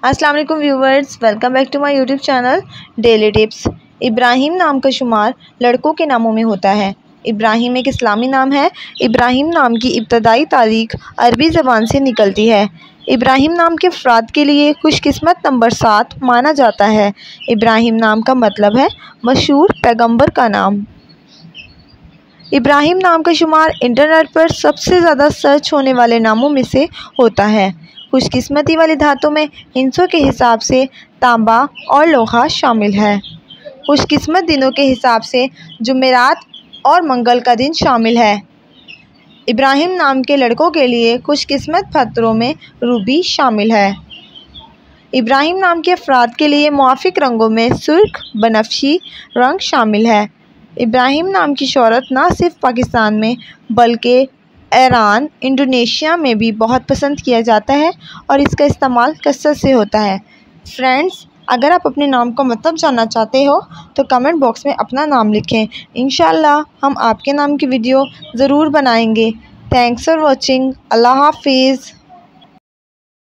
अस्सलाम वालेकुम viewers, welcome back to my YouTube channel daily tips. Ibrahim नाम का शुमार लड़कों के नामों में होता है। इब्राहिम एक इस्लामी नाम है। इब्राहिम नाम की इब्तदाई तारीख अरबी ज़बान से निकलती है। इब्राहिम नाम के अफराद के लिए खुशकिस्मत नंबर 7 माना जाता है। इब्राहिम नाम का मतलब है मशहूर पैगंबर का नाम। इब्राहिम नाम का शुमार इंटरनेट पर सबसे ज़्यादा सर्च होने वाले नामों में से होता है। खुशकिस्मती वाली धातों में हिंसों के हिसाब से तांबा और लोहा शामिल है। खुशकिस्मत दिनों के हिसाब से जुमेरात और मंगल का दिन शामिल है। इब्राहिम नाम के लड़कों के लिए खुशकिस्मत पत्थरों में रूबी शामिल है। इब्राहिम नाम के अफराद के लिए मुआफिक रंगों में सुर्ख बनफशी रंग शामिल है। इब्राहिम नाम की शोहरत ना सिर्फ पाकिस्तान में बल्कि ईरान, इंडोनेशिया में भी बहुत पसंद किया जाता है और इसका इस्तेमाल कसरत से होता है। फ्रेंड्स, अगर आप अपने नाम का मतलब जानना चाहते हो तो कमेंट बॉक्स में अपना नाम लिखें। इंशाल्लाह हम आपके नाम की वीडियो ज़रूर बनाएंगे। Thanks for watching. अल्लाह हाफिज़।